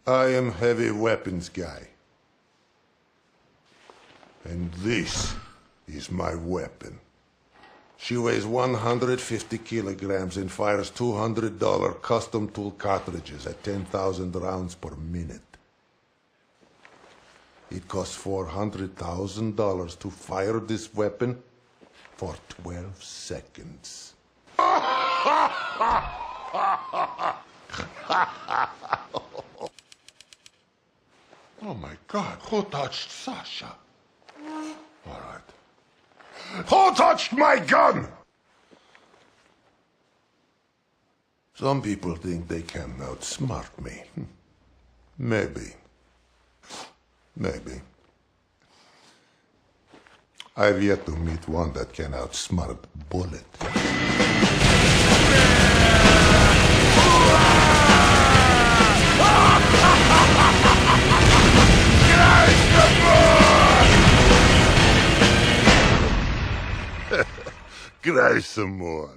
I am heavy weapons guy. And this is my weapon. She weighs 150 kilograms and fires $200 custom tool cartridges at 10,000 rounds per minute. It costs $400,000 to fire this weapon for 12 seconds. Oh my God, who touched Sasha? All right. Who touched my gun? Some people think they can outsmart me. Maybe. Maybe. I've yet to meet one that can outsmart Bullet. Cry some more.